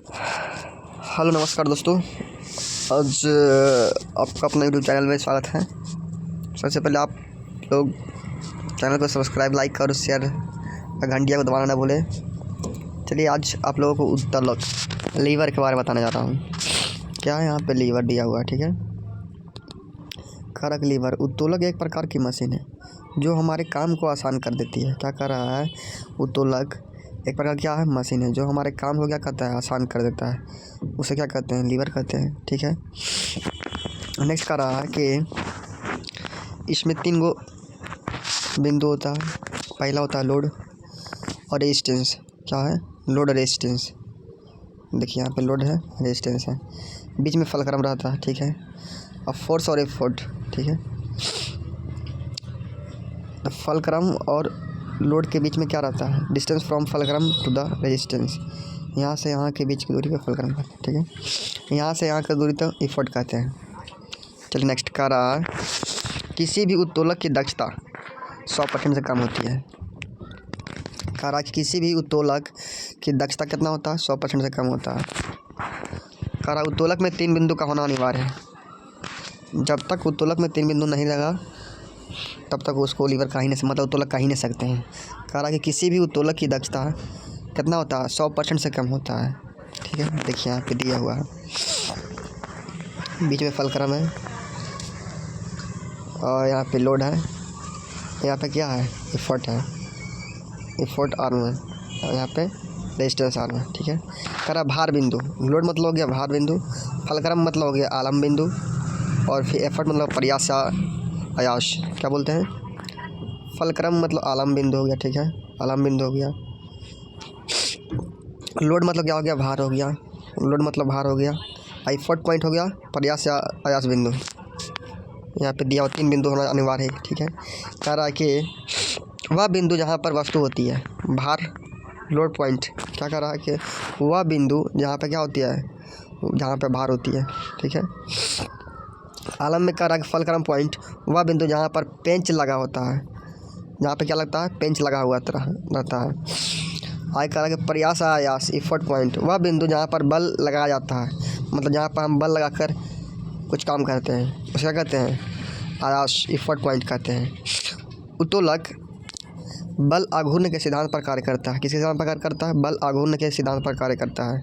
Hello नमस्कार दोस्तों। आज आपका अपना यूट्यूब चैनल में स्वागत है। सबसे पहले आप लोग चैनल को सब्सक्राइब, लाइक और शेयर, घंटिया को दबाना ना भूलें। चलिए आज आप लोगों को उत्तोलक लीवर के बारे में बताने जा रहा हूँ। क्या है यहाँ पे लीवर दिया हुआ है, ठीक है। कारक लीवर उत्तोलक एक प्रकार की मशीन है जो हमारे काम को आसान कर देती है। क्या कर रहा है उत्तोलक? एक प्रकार क्या है, मशीन है जो हमारे काम को क्या करता है, आसान कर देता है। उसे क्या कहते हैं, लीवर कहते हैं, ठीक है। नेक्स्ट कर रहा है कि इसमें 3 गो बिंदु होता है। पहला होता है लोड और रेजिस्टेंस। क्या है, लोड और रेजिस्टेंस। देखिए यहाँ पे लोड है, रेजिस्टेंस है, बीच में फलक्रम रहता है, ठीक है। और फोर्स और एफर्ट, ठीक है। तो फलक्रम और लोड के बीच में क्या रहता है, distance from fulcrum to the resistance. यहाँ से यहाँ के बीच की दूरी को फलक्रम कहते हैं, ठीक है। यहाँ से यहाँ की दूरी तो एफर्ट कहते हैं। चलिए नेक्स्ट का रहा है, किसी भी उत्तोलक की दक्षता 100% से कम होती है। कह रहा है कि किसी भी उत्तोलक की दक्षता कितना होता है, 100% से कम होता है। कह रहा उत्तोलक में 3 बिंदु का होना अनिवार्य है। जब तक उत्तोलक में 3 बिंदु नहीं लगा तब तक उसको लीवर कह ही नहीं, मतलब उत्तोलक कह ही नहीं सकते हैं। कह रहा कि किसी भी उत्तोलक की दक्षता कितना होता है, 100% से कम होता है, ठीक है। देखिए यहाँ पे दिया हुआ है, बीच में फलक्रम है और यहाँ पे लोड है, यहाँ पे क्या है, एफर्ट है, एफर्ट आर्म है, और यहाँ पे रेजिस्टेंस आर्म है, ठीक है। कह रहा भार बिंदु, लोड मतलब हो गया भार बिंदु, फलक्रम मतलब हो गया आलम बिंदु, और फिर एफर्ट मतलब प्रयास या आयास। क्या बोलते हैं, फलक्रम मतलब आलम बिंदु हो गया, ठीक है, आलम बिंदु हो गया। लोड मतलब क्या हो गया, भार हो गया, लोड मतलब भार हो गया। एफर्ट पॉइंट हो गया प्रयास या आयास बिंदु। यहाँ पे दिया हुआ 3 बिंदु होना अनिवार्य है, ठीक है। कह रहा है कि वह बिंदु जहाँ पर वस्तु होती है, भार लोड पॉइंट। क्या कह रहा है कि वह बिंदु जहाँ पे क्या होती है, जहाँ पे भार होती है, ठीक है। आलम में कह रहा है कि फलक्रम पॉइंट वह बिंदु जहाँ पर पेंच लगा होता है, जहाँ पे क्या लगता है, पेंच लगा हुआ तरह रहता है। आगे कह रहा है कि प्रयास आयास एफर्ट पॉइंट वह बिंदु जहाँ पर बल लगाया जाता है, मतलब जहाँ पर हम बल लगाकर कुछ काम करते हैं उसे क्या कहते हैं, आयास एफर्ट पॉइंट कहते हैं। उत्तोलक बल आघूर्ण के सिद्धांत पर कार्य करता है। किसके सिद्धांत पर कार्य करता है, बल आघूर्ण के सिद्धांत पर कार्य करता है।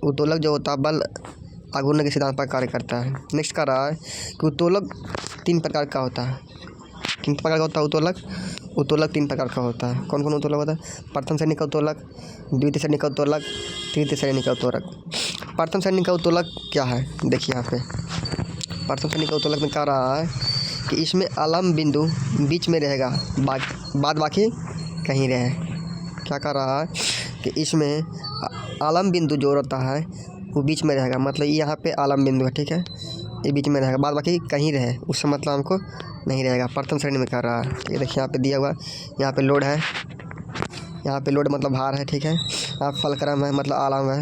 उत्तोलक जो होता है बल आघूर्ण के सिद्धांत पर कार्य करता है। नेक्स्ट कर रहा है कि उत्तोलक 3 प्रकार का होता है। किन प्रकार का होता है उत्तोलक? उत्तोलक 3 प्रकार का होता है। कौन कौन उत्तोलक होता है? प्रथम श्रेणी का उत्तोलक, द्वितीय श्रेणी का उत्तोलक, तृतीय श्रेणी का उत्तोलक। प्रथम श्रेणी का उत्तोलक क्या है, देखिए यहाँ पे प्रथम श्रेणी का उत्तोलक में कह रहा है कि इसमें आलम बिंदु बीच में रहेगा, बाद बाकी कहीं रहे। क्या कह रहा है कि इसमें आलम बिंदु जो रहता है वो बीच में रहेगा, मतलब यहाँ पे आलम बिंदु है, ठीक है, ये बीच में रहेगा, बाद बाकी कहीं रहे उससे मतलब हमको नहीं रहेगा। प्रथम श्रेणी में कर रहा है, ठीक है। देखिए यहाँ पे दिया हुआ, यहाँ पे लोड है, यहाँ पे लोड मतलब भार है, ठीक है। यहाँ फलक्रम है मतलब आलम है,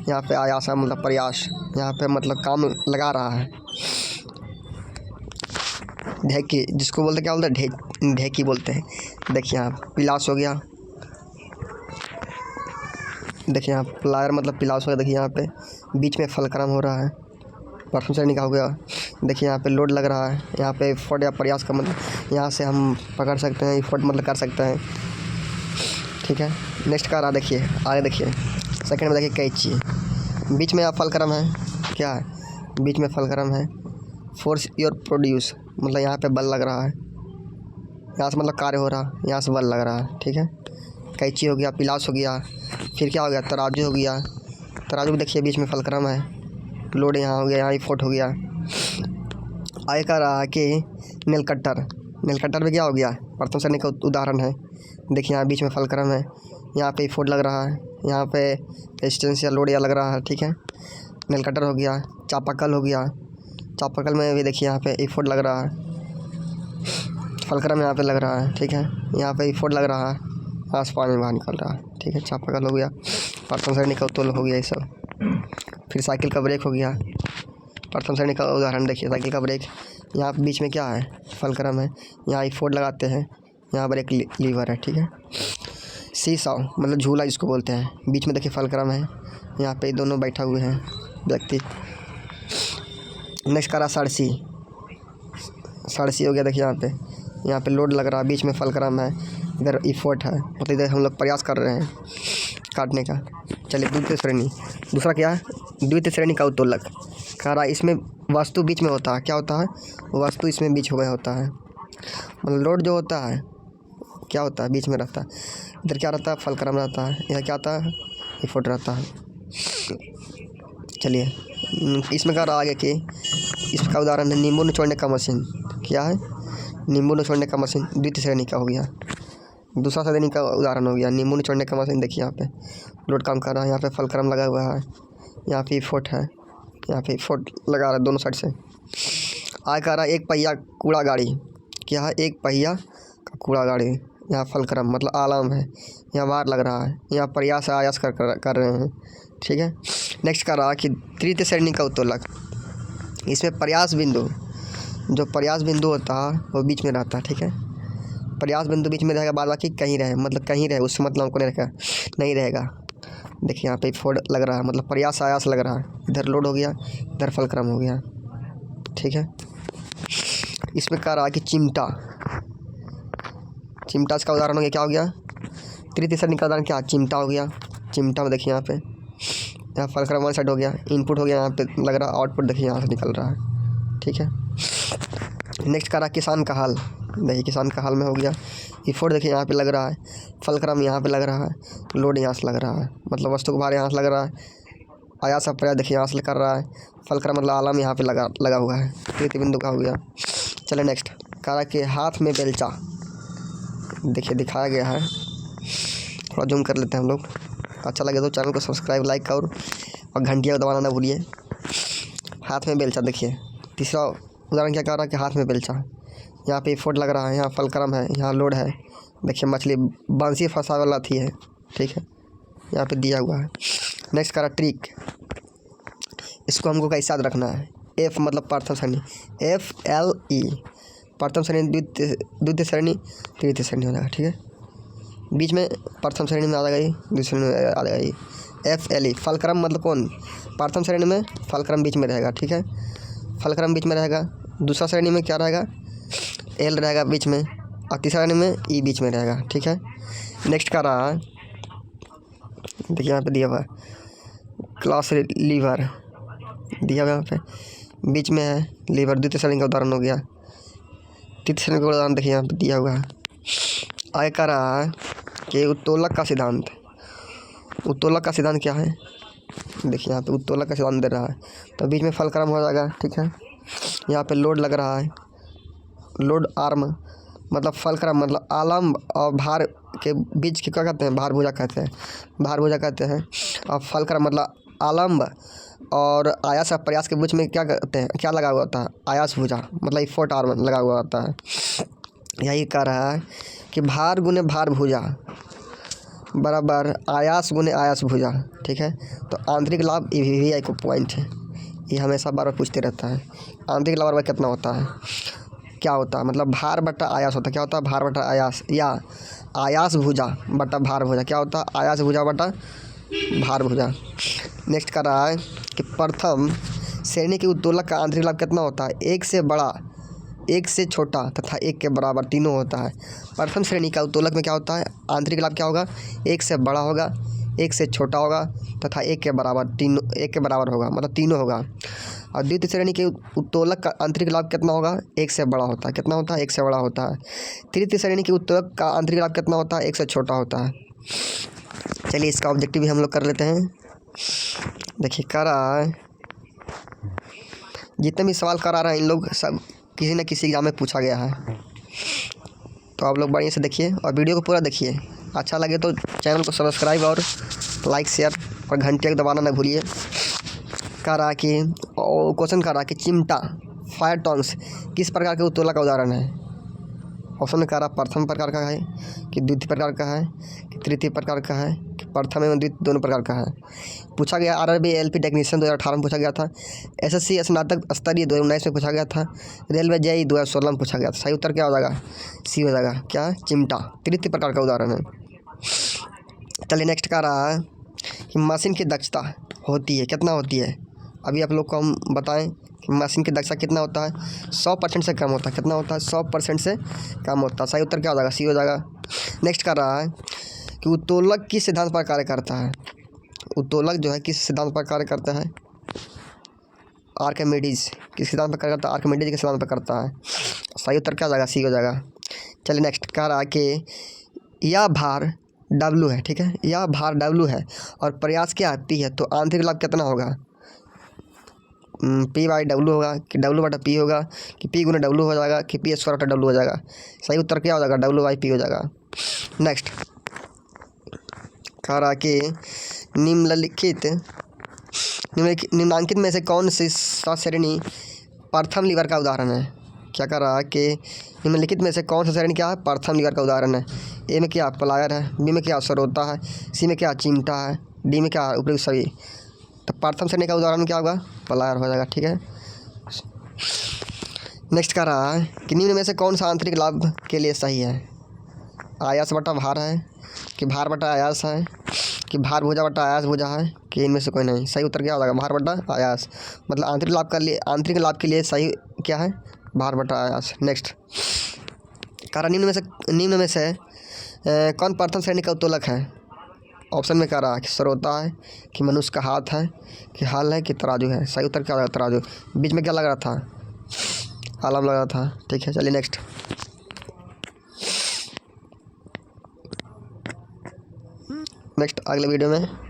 यहाँ पे आयास है मतलब प्रयास, यहाँ पे मतलब काम लगा रहा है। ढेकी जिसको बोलते क्या बोलते हैं, ढेकी बोलते हैं। देखिए यहाँ पिलास हो गया, देखिए यहाँ प्लायर मतलब पिलास हो गया। देखिए यहाँ पे बीच में फलक्रम हो रहा है, प्रथम श्रेणी का हो गया। देखिए यहाँ पे लोड लग रहा है, यहाँ पे एफर्ट या प्रयास का मतलब यहाँ से हम पकड़ सकते हैं, एफर्ट मतलब कर सकते हैं, ठीक है। नेक्स्ट का रहा, देखिए आगे देखिए सेकंड में, देखिए कैंची, बीच में यहाँ फलक्रम है, क्या है, बीच में फलक्रम है। फोर्स योर प्रोड्यूस मतलब यहाँ पे बल लग रहा है, यहाँ से मतलब कार्य हो रहा है, यहाँ से बल लग रहा है, ठीक है। कैंची हो गया, पिलास हो गया, फिर क्या हो गया, तराजू हो गया। तराजू भी देखिए बीच में फलक्रम है, लोड यहाँ हो गया, यहाँ एफर्ट हो गया। आगे कह रहा है कि नेल कटर, नेल कटर में क्या हो गया, प्रथम श्रेणी का उदाहरण है। देखिए यहाँ बीच में फलक्रम है, यहाँ पे एफर्ट लग रहा है, यहाँ पे रेजिस्टेंस या लोड या लग रहा है, ठीक है। नेल कटर हो गया। चापाकल हो गया, चापाकल में भी देखिए यहाँ पे एफर्ट लग रहा है, फलक्रम यहाँ पे लग रहा है, ठीक है। यहाँ पे एफर्ट लग रहा है, आस पानी में बाहर निकल रहा है, ठीक है। चापाकल हो गया, प्रथम श्रेणी का उत्तोलक हो गया ये सब। फिर साइकिल का ब्रेक हो गया, प्रथम श्रेणी का उदाहरण देखिए, साइकिल का ब्रेक, यहाँ बीच में क्या है, फलक्रम है, यहाँ एफर्ट लगाते हैं, यहाँ पर एक लीवर है, ठीक है। सीसॉ मतलब झूला जिसको बोलते हैं। बीच में देखिए फलक्रम है, यहाँ पे दोनों बैठा हुए हैं व्यक्ति। नेक्स्ट करा सरसी। सरसी हो गया देखिए यहाँ पे लोड लग रहा है, बीच में फलक्रम है, इधर इफोर्ट है, मतलब इधर हम लोग प्रयास कर रहे हैं काटने का। चलिए द्वितीय श्रेणी। दूसरा क्या है? द्वितीय श्रेणी का उत्तोलक। कह रहा है इसमें वस्तु बीच में होता है। क्या होता है? वस्तु इसमें बीच में होता है, मतलब लोड जो होता है क्या होता है? बीच में रहता है। इधर क्या रहता है? फलक्रम रहता है। इधर क्या आता है? इफोर्ट रहता है। चलिए इसमें कह रहा आगे कि इसका उदाहरण है नींबू निचोड़ने का मशीन। क्या है? नींबू निचोड़ने का मशीन द्वितीय श्रेणी का हो गया। दूसरा श्रेणी का उदाहरण हो गया नींबू निचोड़ने का मशीन। देखिए यहाँ पे लोड काम कर रहा है, यहाँ पे फलक्रम लगा हुआ है, यहाँ पे इफोर्ट है, यहाँ पे इफोर्ट लगा रहा है दोनों साइड से। आगे कह रहा है एक पहिया कूड़ा गाड़ी। क्या है? एक पहिया का कूड़ा गाड़ी। यहाँ फलक्रम मतलब आलम है, यहाँ वार लग रहा है, यहाँ प्रयास आयास कर रहे हैं। ठीक है। नेक्स्ट कह रहा कि तृतीय श्रेणी का उत्तोलक। इसमें प्रयास बिंदु, जो प्रयास बिंदु होता है वो बीच में रहता है। ठीक है। प्रयास बिंदु बीच में रहेगा, बाद बाकी कहीं रहे, मतलब कहीं रहे, उससे मतलब हमको नहीं रहेगा। देखिए यहाँ पे फोड़ लग रहा है, मतलब प्रयास आयास लग रहा है। इधर लोड हो गया, इधर फलक्रम हो गया। ठीक है। इसमें कह रहा कि चिमटा। चिमटा इसका उदाहरण हो गया। क्या हो गया? तृतीय श्रेणी का उदाहरण क्या? चिमटा हो गया। चिमटा में देखिए यहाँ फलक्रम वन साइड हो गया, इनपुट हो गया, यहाँ पे लग रहा है, आउटपुट देखिए यहाँ से निकल रहा है। ठीक है। नेक्स्ट कह रहा किसान का हाल। देखिए किसान का हाल में हो गया, इफोर्ट देखिए यहाँ पे लग रहा है, फलक्रम यहाँ पे लग रहा है, लोड यहाँ से लग रहा है, मतलब वस्तु को भार यहाँ से लग रहा है, आयास प्रयास देखिए यहाँ से कर रहा है, फलक्रम मतलब आलम यहाँ पे लगा हुआ है। तृतीय बिंदु का हो गया। चले नेक्स्ट कह रहा कि हाथ में बेलचा। देखिए दिखाया गया है, थोड़ा जूम कर लेते हैं हम लोग। अच्छा लगे तो चैनल को सब्सक्राइब लाइक और घंटिया दबाना ना भूलिए। हाथ में बेलचा देखिए। तीसरा उदाहरण क्या कह रहा है कि हाथ में बेलचा, यहाँ पे इफोर्ट लग रहा है, यहाँ फलक्रम है, यहाँ लोड है। देखिए मछली बंसी फंसा वाला थी है। ठीक है, यहाँ पे दिया हुआ है। नेक्स्ट कह रहा ट्रिक। इसको हमको कैसे याद रखना है? एफ मतलब प्रथम श्रेणी, FLE प्रथम श्रेणी, द्वितीय श्रेणी, तृतीय श्रेणी हो जाएगा। ठीक है। बीच में प्रथम श्रेणी में आ जाएगा, द्वितीय श्रेणी में आ जाएगा। FLE फलक्रम मतलब कौन? प्रथम श्रेणी में फलक्रम बीच में रहेगा। ठीक है, फलक्रम बीच में रहेगा। दूसरा श्रेणी में क्या रहेगा? L रहेगा बीच में, और तीसरा श्रेणी में E बीच में रहेगा। ठीक है। नेक्स्ट का रहा देखिए यहाँ पे दिया हुआ क्लास लीवर दिया हुआ, यहाँ पे बीच में है लीवर, द्वितीय श्रेणी का उदाहरण हो गया। तृतीय श्रेणी का उदाहरण देखिए यहाँ पे दिया हुआ है। आगे का रहा है कि उत्तोलक का सिद्धांत। उत्तोलक का सिद्धांत क्या है? देखिए यहाँ पे उत्तोलक का सिद्धांत दे रहा है, तो बीच में फलक्रम हो जाएगा। ठीक है। यहाँ पे लोड लग रहा है, लोड आर्म मतलब फलक्रम मतलब आलम और भार के बीच के क्या कहते हैं? भार भुजा कहते हैं, भार भुजा कहते हैं। और फलक्रम मतलब आलम्ब और आयास और प्रयास के बीच में क्या कहते हैं? क्या लगा हुआ होता है? आयास भुजा मतलब इफोर्ट आर्म लगा हुआ होता है। यही कह रहा है कि भार गुने भार भुजा बराबर आयास गुने आयास भुजा। ठीक है। तो आंतरिक लाभ VI को पॉइंट है, ये हमेशा बार बार पूछते रहता है। आंतरिक लाभ कितना होता है? क्या होता है? मतलब भार बटा आयास होता है। क्या होता है? भार बटा आयास, या आयास भुजा बटा भार भुजा। क्या होता है? आयास भुजा बटा भार भुजा। नेक्स्ट कर रहा है कि प्रथम श्रेणी के उत्तोलक का आंतरिक लाभ कितना होता है? एक से बड़ा, एक से छोटा तथा एक के बराबर तीनों होता है। प्रथम श्रेणी का उत्तोलक में क्या होता है? आंतरिक लाभ क्या होगा? एक से बड़ा होगा, एक से छोटा होगा तथा एक के बराबर, तीनों एक के बराबर होगा, मतलब तीनों होगा। और द्वितीय श्रेणी के उत्तोलक का आंतरिक लाभ कितना होगा? एक से बड़ा होता है। कितना होता है? एक से बड़ा होता है। तृतीय श्रेणी के उत्तोलक का आंतरिक लाभ कितना होता है? एक से छोटा होता है। चलिए इसका ऑब्जेक्टिव भी हम लोग कर लेते हैं। देखिए कह रहा है, जितने भी सवाल करा रहे हैं इन लोग सब किसी न किसी एग्जाम में पूछा गया है, तो आप लोग बढ़िया से देखिए और वीडियो को पूरा देखिए। अच्छा लगे तो चैनल को सब्सक्राइब और लाइक शेयर और घंटे को दबाना ना भूलिए। कह रहा कि क्वेश्चन कह रहा कि चिमटा फायर टॉन्ग्स किस प्रकार के उत्तोलक का उदाहरण है? ऑप्शन में कह रहा प्रथम प्रकार का है, कि द्वितीय प्रकार का है, कि तृतीय प्रकार का है, कि प्रथम एवं द्वितीय दोनों प्रकार का है। पूछा गया RRB LP टेक्नीशियन 2018 में पूछा गया था। SSC स्नातक स्तरीय 2019 में पूछा गया था। रेलवे JEE 2016 में पूछा गया था। सही उत्तर क्या हो जाएगा? C हो जाएगा। क्या? चिमटा तृतीय प्रकार का उदाहरण है। चलिए नेक्स्ट का रहा है कि मशीन की दक्षता होती है कितना होती है। अभी आप लोग को हम बताएं कि मशीन की दक्षता कितना होता है। 100% से कम होता है। कितना होता है? 100% से कम होता है। सही उत्तर क्या हो जाएगा? सी हो जाएगा। नेक्स्ट कर रहा है कि उत्तोलक किस सिद्धांत पर कार्य करता है। उत्तोलक जो है किस सिद्धांत पर कार्य करता है? आर्किमिडीज। किस सिद्धांत पर कार्य करता है? आर्किमिडीज के सिद्धांत पर करता है। सही उत्तर क्या हो जाएगा? सी हो जाएगा। चलिए नेक्स्ट कह रहा है कि यह भार W है, ठीक है, यह भार W है और प्रयास क्या है? P है, तो आंतरिक लाभ कितना होगा? P/W होगा कि W/P होगा कि P गुना W हो जाएगा कि P² W हो जाएगा। सही उत्तर क्या हो जाएगा? W/P हो जाएगा। नेक्स्ट कह रहा कि निम्नांकित में से कौन सी श्रेणी प्रथम लीवर का उदाहरण है। क्या कर रहा है कि निम्नलिखित में से कौन सा श्रेणी क्या है? प्रथम लीवर का उदाहरण है। ए में क्या? प्लायर है। बी में क्या? सरोता है। सी में क्या? चिमटा है। डी में क्या? उपयुक्त सभी। तो प्रथम श्रेणी का उदाहरण क्या होगा? प्लायर हो जाएगा, ठीक है। नेक्स्ट कर रहा है कि निम्न में से कौन सा आंतरिक लाभ के लिए सही है। आयास बटा भार है कि भार बटा आयास है कि भार भुजा बटा आयास भुजा है कि इनमें से कोई नहीं। सही उत्तर क्या हो जाएगा? भार बटा आयास। मतलब आंतरिक लाभ के लिए सही क्या है? भार बटा आयास। नेक्स्ट कारण निम्न में से कौन प्रथम श्रेणी का उत्तोलक है। ऑप्शन में कह रहा है कि सरोता है कि मनुष्य का हाथ है कि हल है कि तराजू है। सही उत्तर क्या होगा? तराजू। बीच में क्या लग रहा था? आलम लग रहा था, ठीक है। चलिए नेक्स्ट अगले वीडियो में